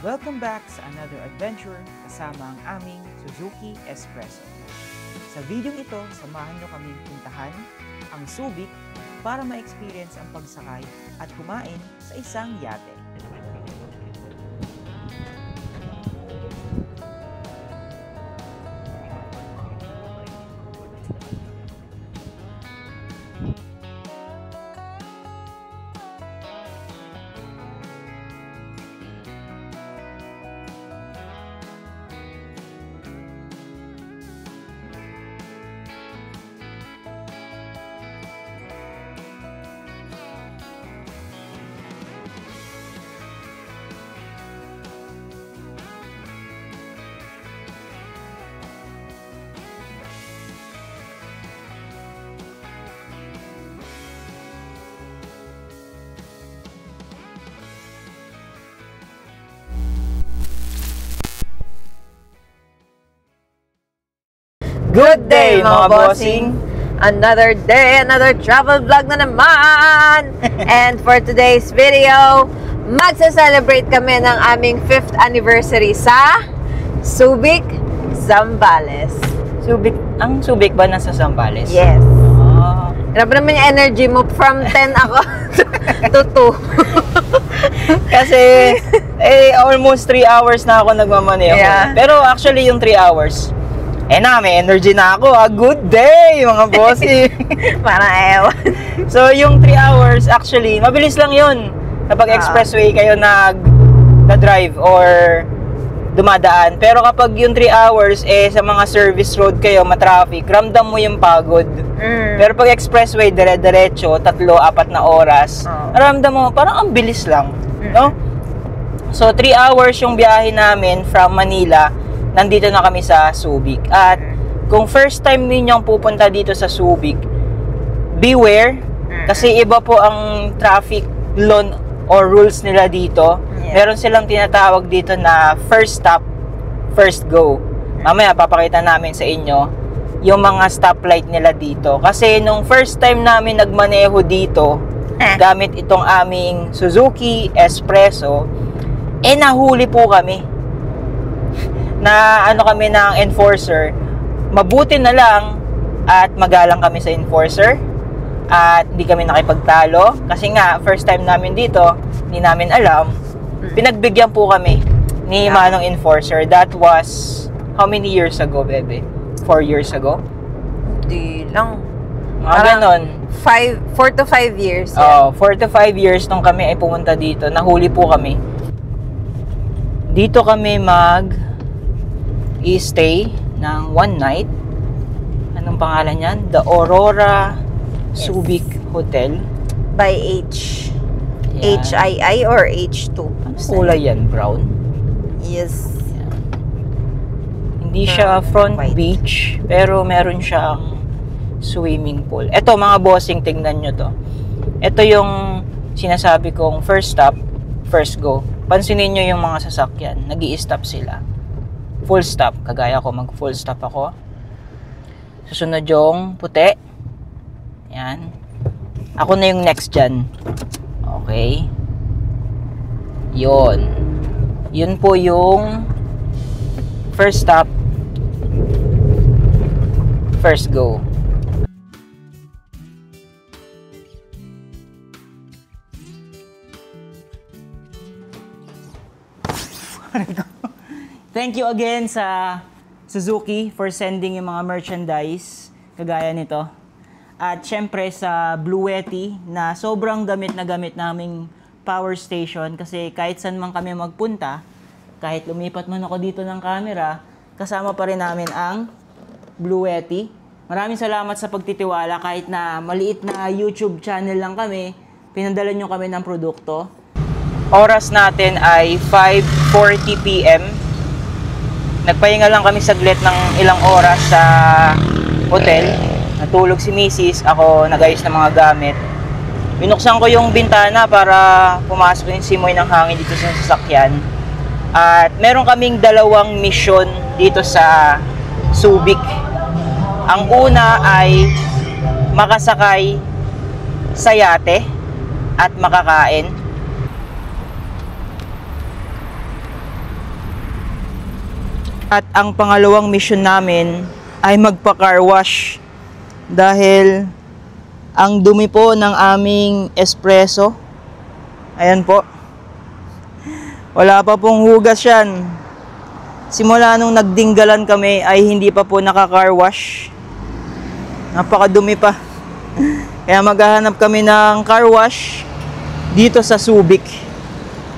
Welcome back sa another adventure kasama ang aming Suzuki Espresso. Sa video ito, samahan nyo kaming puntahan ang Subic para ma-experience ang pagsakay at kumain sa isang yate. Good day mga bossing! Another day, another travel vlog na naman! And for today's video, magsa-celebrate kami ng aming 5th anniversary sa Subic, Zambales. Subic? Ang Subic ba nasa Zambales? Yes. Oh. Grabe naman yung energy mo. From 10 ako to 2. Kasi, almost 3 hours na ako nagmamaneho. Yeah. Pero actually, yung 3 hours, may energy na ako. A good day, mga bossy. Parang ewan. So, yung 3 hours, actually, mabilis lang yun. Kapag expressway kayo nag-drive or dumadaan. Pero kapag yung 3 hours, sa mga service road kayo, matraffic, ramdam mo yung pagod. Pero pag expressway, dire-diretso, 3-4 na oras, ramdam mo, parang ang bilis lang. No? So, 3 hours yung biyahe namin from Manila, nandito na kami sa Subic. At kung first time ninyong pupunta dito sa Subic, beware, kasi iba po ang traffic law or rules nila dito. Meron silang tinatawag dito na first stop, first go. Mamaya papakita namin sa inyo yung mga stoplight nila dito. Kasi nung first time namin nagmaneho dito, gamit itong aming Suzuki Espresso, nahuli po kami. Na kami ng enforcer. Mabuti na lang at magalang kami sa enforcer at hindi kami nakipagtalo kasi nga first time namin dito, hindi namin alam. Pinagbigyan po kami ni manong enforcer. That was how many years ago, bebe? 4 years ago? Di lang. Ganon. 4 to 5 years. 4 to 5 years nung kami ay pumunta dito. Nahuli po kami. Dito kami stay ng 1 night. Anong pangalan yan? The Aurora Subic Hotel. By H. Yan. HII or H2? Ano kulay yan? Brown? Yes. Yan. Hindi siya front white. beach, pero meron siyang swimming pool. Ito mga bossing, tingnan nyo to. Ito yung sinasabi kong first stop, first go. Pansinin nyo yung mga sasakyan. Nag-i-stop sila. Full stop. Kagaya ko, mag-full stop ako. Susunod yung puti. Yan. Ako na yung next dyan. Okay. Yun. Yun po yung first stop, first go. Thank you again sa Suzuki for sending yung mga merchandise kagaya nito. At syempre sa Blue Yeti na sobrang gamit na gamit naming power station kasi kahit saan man kami magpunta, kahit lumipat man ako dito ng camera, kasama pa rin namin ang Blue Yeti. Maraming salamat sa pagtitiwala kahit na maliit na YouTube channel lang kami, pinadala nyo kami ng produkto. Oras natin ay 5:40 PM. Nagpahinga lang kami saglit ng ilang oras sa hotel. Natulog si Mrs. Ako nag-ayos ng mga gamit. Binuksan ko yung bintana para pumasok yung simoy ng hangin dito sa sasakyan. At meron kaming 2 mission dito sa Subic. Ang una ay makasakay sa yate at makakain. At ang pangalawang mission namin ay magpa-car wash. Dahil ang dumi po ng aming espresso. Ayan po. Wala pa pong hugas yan. Simula nung nagdinggalan kami ay hindi pa po naka-car wash. Napakadumi pa. Kaya maghahanap kami ng car wash dito sa Subic.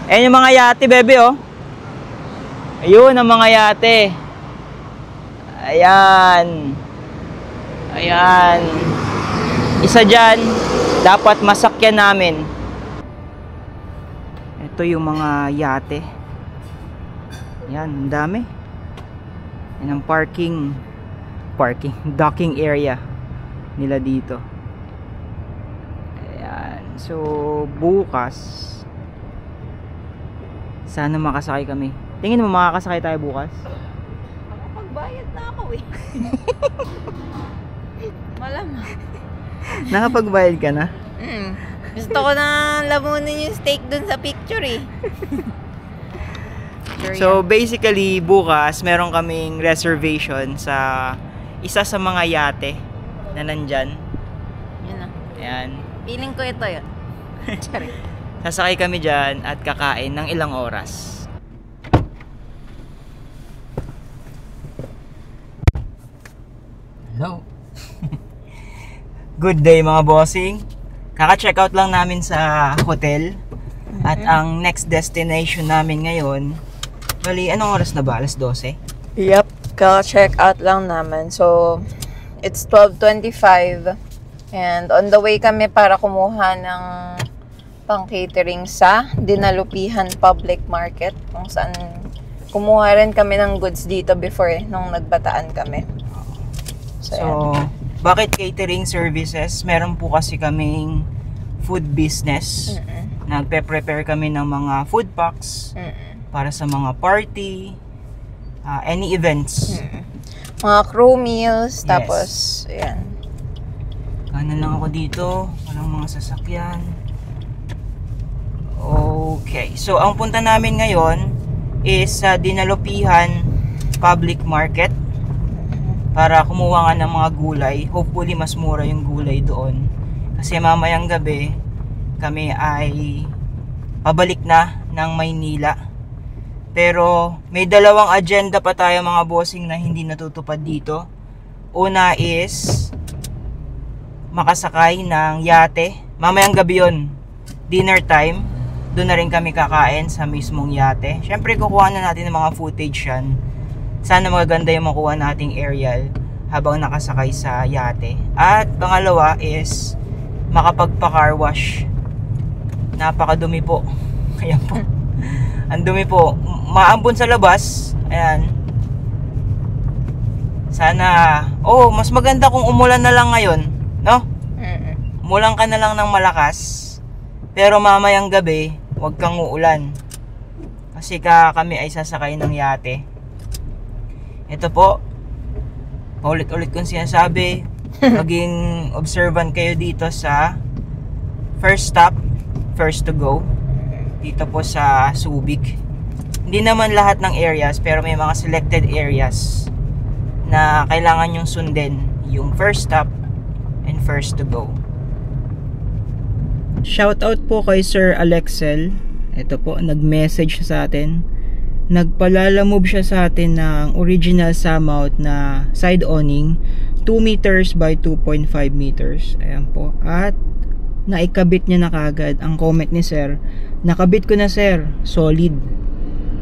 Ayan yung mga yate, bebe, oh. Ayun ang mga yate. Ayan. Ayan. Isa dyan, dapat masakyan namin. Ito yung mga yate. Ayan, ang dami. Yan ang docking area nila dito. Ayan. So, bukas sana makasakay kami. Tingin mo makakasakay tayo bukas? Nakapagbayad na ako eh. Malamang. Nakapagbayad ka na? Gusto ko na lamunin yung steak dun sa picture eh. So basically bukas meron kaming reservation sa isa sa mga yate na nandyan. Yun na. Ayan. Feeling ko ito yun. Sasakay kami dyan at kakain ng ilang oras. Hello. Good day mga bossing. Kaka-check out lang namin sa hotel. At ang next destination namin ngayon, bali, anong oras na ba? Alas 12? Yep, kaka-check out lang namin. So, it's 12:25 and on the way kami para kumuha ng pang-catering sa Dinalupihan Public Market kung saan kumuha rin kami ng goods dito before nung nagbataan kami. So bakit catering services? Meron po kasi kaming food business. Nagpe-prepare kami ng mga food packs para sa mga party, any events. Mga crew meals, Yes. tapos, ayan. Kanan lang ako dito, walang mga sasakyan. Okay, so ang punta namin ngayon is sa Dinalupihan Public Market para kumuha nga ng mga gulay. Hopefully mas mura yung gulay doon. Kasi mamayang gabi kami ay pabalik na ng Maynila. Pero may dalawang agenda pa tayo mga bossing na hindi natutupad dito. Una is makasakay ng yate. Mamayang gabi yun, dinner time. Doon na rin kami kakain sa mismong yate. Syempre kukuha na natin ng mga footage yan. Sana magaganda yung makuha nating aerial habang nakasakay sa yate. At pangalawa is makapagpa-car wash. Napakadumi po. Ayan po. Ang dumi po. Maambon sa labas. Ayan. Sana, mas maganda kung umulan na lang ngayon, no? Umulan ka na lang ng malakas. Pero mamayang gabi, huwag kang uulan. Kasi kami ay sasakay ng yate. Ito po, paulit-ulit kong sinasabi, maging observant kayo dito sa first stop, first to go. Dito po sa Subic. Hindi naman lahat ng areas, pero may mga selected areas na kailangan yung sundin. Yung first stop and first to go. Shoutout po kay Sir Alexel. Ito po, nag-message sa atin. Nagpalalamove siya sa atin ng original Samouth na side awning 2 meters by 2.5 meters. Ayan po. At naikabit niya na kagad. Ang comment ni Sir, nakabit ko na Sir, solid.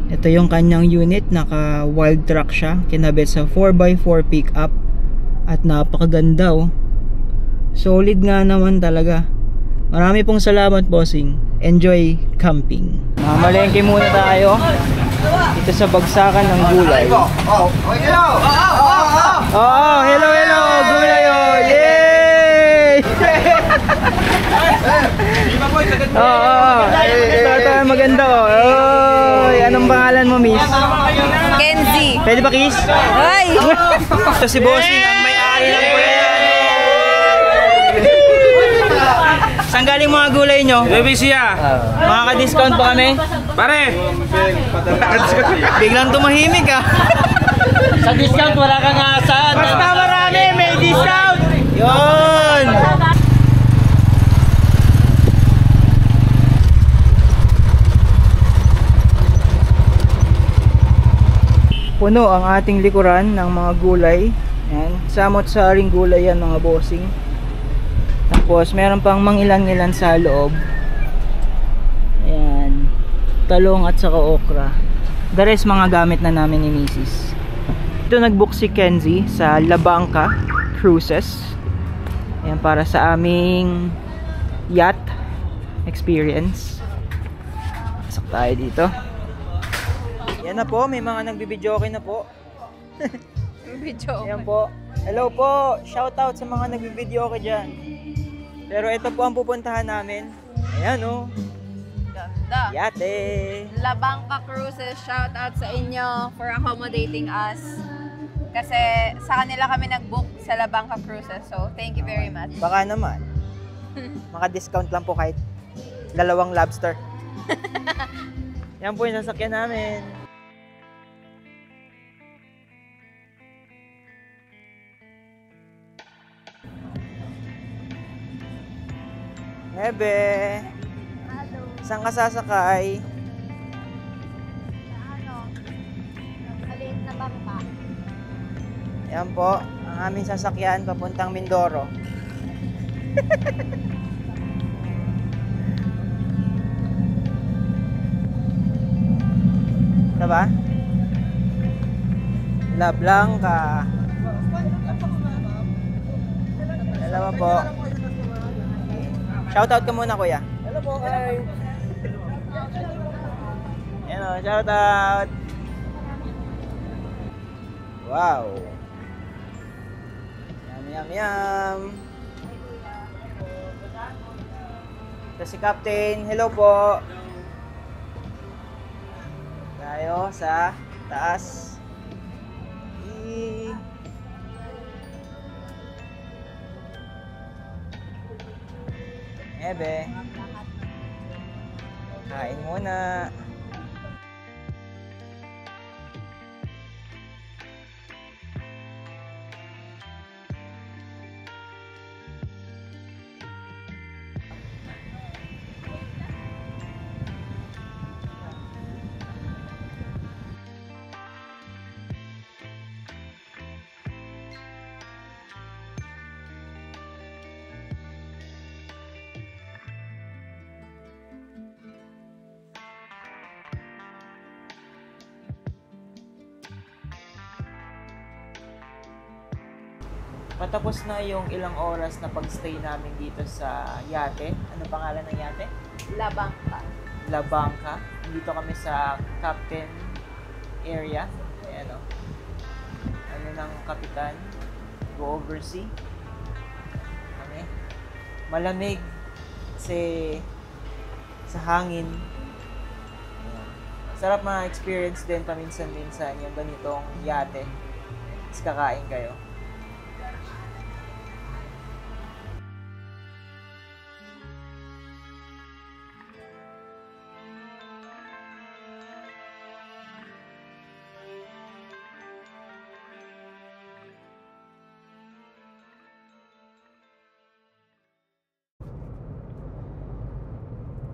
Ito yung kanyang unit, naka wild track siya, kinabit sa 4x4 pickup. At napakaganda oh. Solid nga naman talaga. Marami pong salamat bossing. Enjoy camping. Mamalengke muna tayo dito sa bagsakan ng gulay. Hello, gulay oh. Yay! Ito maganda oh. Anong pangalan mo, miss? Kenzie. Pwede ba kiss? Ay! Ito si bossing ang may-ari ng gulay. Saan galing mga gulay nyo? Baby siya. Makaka-discount pa kami? Pare. Biglang tumahimik ah. Sa discount, wala kang asahan. Basta marami, may discount! Yun! Puno ang ating likuran ng mga gulay. Yan. Samot-saring gulay yan mga bossing. Tapos meron pang mangilan-ngilan sa loob. Ayan. Talong at saka okra. The rest mga gamit na namin ni Mrs. Ito nagbook si Kenzie sa La Banca Cruises. Ayan, para sa aming yacht experience. Pasok tayo dito. Yan na po, may mga nagbibidyoke na po. Video. Ayan po. Hello po, shout out sa mga nagbibidyoke dyan. Pero ito po ang pupuntahan namin. Ayan o. Ganda. Yate. La Banca Cruises, shout out sa inyo for accommodating us. Kasi sa kanila kami nag-book sa La Banca Cruises. So, thank you very much. Baka naman. Maka-discount lang po kahit 2 lobster. Yan po yung sasakyan namin. Nebe. Saan ka sasakay? Maliit na bangka. Yan po, ang aming sasakyan papuntang Mindoro. Diba? La Blanca. Dalawa po. Shoutout ka muna, kuya. Hello po, hi. Yan o, shoutout. Wow. Yum, yum, yum. Ito si Captain. Hello po. Tayo sa taas. Ebe. Kain muna. Patapos na yung ilang oras na pagstay namin dito sa yate. Ano pangalan ng yate? La Banca. La Banca. Dito kami sa Captain area. Ayan o. Ano ng kapitan. Go oversea. Kami. Malamig. Kasi sa hangin. Ayan. Sarap ma-experience din paminsan-minsan yung ganitong yate. Tapos kakain kayo.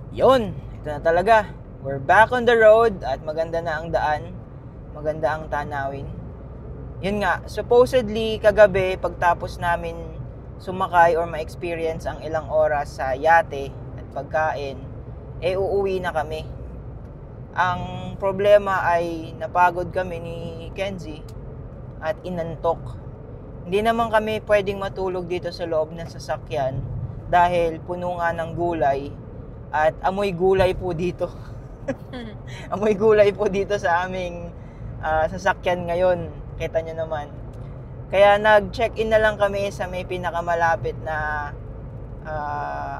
Yun, ito na talaga. We're back on the road at maganda na ang daan. Maganda ang tanawin. Yun nga, supposedly kagabi pagtapos namin sumakay or ma-experience ang ilang oras sa yate at pagkain, uuwi na kami. Ang problema ay napagod kami ni Kenzie at inantok. Hindi naman kami pwedeng matulog dito sa loob ng sasakyan dahil puno nga ng gulay. At amoy gulay po dito. Amoy gulay po dito sa aming sasakyan ngayon. Kita nyo naman. Kaya nag-check-in na lang kami sa may pinakamalapit na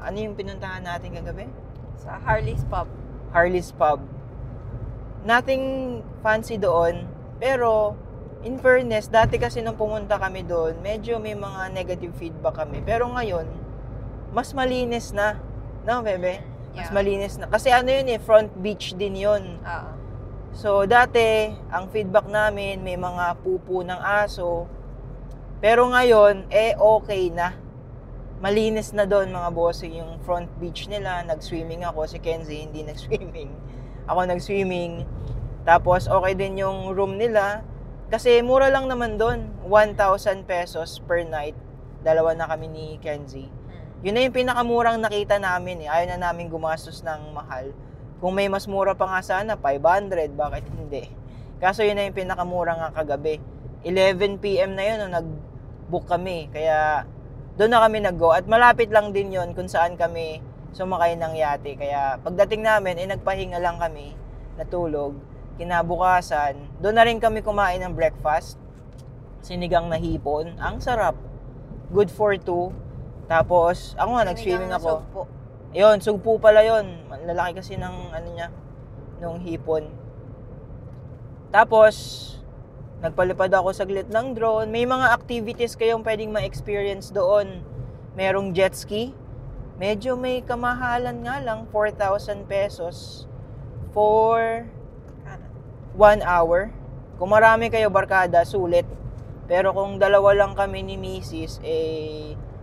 ano yung pinuntahan natin kagabi? Sa Harley's Pub. Harley's Pub. Nothing fancy doon. Pero in fairness, dati kasi nung pumunta kami doon, medyo may mga negative feedback kami. Pero ngayon, mas malinis na. No, bebe? Mas Yeah. malinis na. Kasi ano yun front beach din yun. So, dati, ang feedback namin, may mga pupo ng aso. Pero ngayon, okay na. Malinis na doon, mga bossing, yung front beach nila. Nag-swimming ako. Si Kenzie, hindi nag-swimming. Ako nag-swimming. Tapos, okay din yung room nila. Kasi, mura lang naman doon. 1,000 pesos per night. Dalawa na kami ni Kenzie. Yun na yung pinakamurang nakita namin. Ayaw na namin gumastos ng mahal. Kung may mas mura pa nga sana, 500. Bakit hindi? Kaso yun na yung pinakamura nga kagabi. 11 PM na yun nung nag-book kami. Kaya doon na kami nag-go. At malapit lang din yun kung saan kami sumakay ng yate. Kaya pagdating namin, nagpahinga lang kami. Natulog. Kinabukasan, doon na rin kami kumain ng breakfast. Sinigang na hipon. Ang sarap. Good for two. Tapos, ako nga, nag-swimming ako. Sugpo. Ayun, sugpo pala yun. Lalaki kasi ng nung hipon. Tapos, nagpalipad ako saglit ng drone. May mga activities kayong pwedeng ma-experience doon. Merong jet ski. Medyo may kamahalan nga lang, 4,000 pesos for 1 hour. Kung marami kayo barkada, sulit. Pero kung dalawa lang kami ni Mrs.,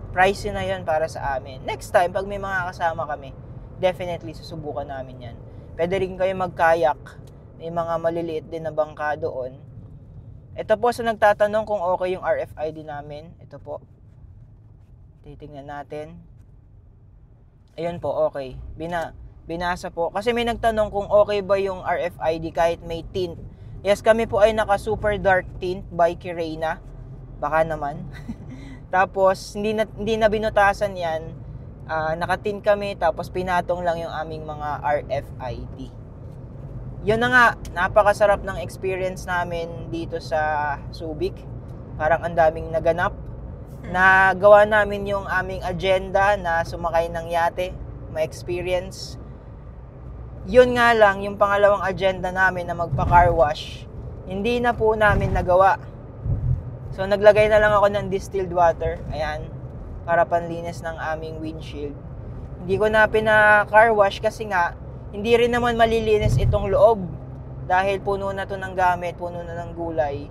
pricey na yun para sa amin. Next time, pag may mga kasama kami, definitely susubukan namin yan. Pwede rin kayo mag-kayak. May mga maliliit din na bangka doon. Ito po sa nagtatanong kung okay yung RFID namin. Ito po. Titingnan natin. Ayun po, okay. Binasa po. Kasi may nagtanong kung okay ba yung RFID kahit may tint. Yes, kami po ay naka super dark tint by Kirena. Baka naman. Tapos, hindi na binutasan yan. Naka-tint kami, tapos pinatong lang yung aming mga RFID. Yun na nga, napakasarap ng experience namin dito sa Subic. Parang ang daming naganap. Nagawa namin yung aming agenda na sumakay ng yate, ma-experience. Yun nga lang, yung pangalawang agenda namin na magpa-car wash, hindi na po namin nagawa. So, naglagay na lang ako ng distilled water. Ayan. Para panlinis ng aming windshield. Hindi ko na pina-car wash kasi nga, hindi rin naman malilinis itong loob. Dahil puno na to ng gamit, puno na ng gulay.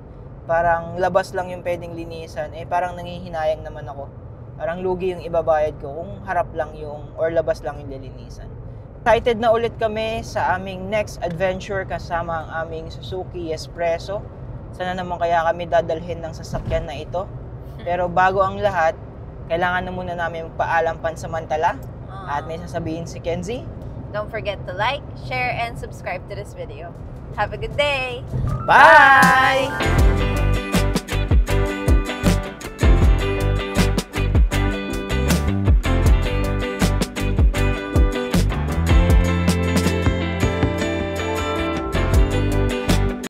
Parang labas lang yung pwedeng linisan. Parang nanghihinayang naman ako. Parang lugi yung ibabayad ko kung harap lang yung, or labas lang yung lilinisan. Excited na ulit kami sa aming next adventure kasama ang aming Suzuki Espresso. Sana naman kaya kami dadalhin ng sasakyan na ito. Pero bago ang lahat, kailangan na muna namin magpaalam pansamantala. At may sasabihin si Kenzie. Don't forget to like, share, and subscribe to this video. Have a good day! Bye!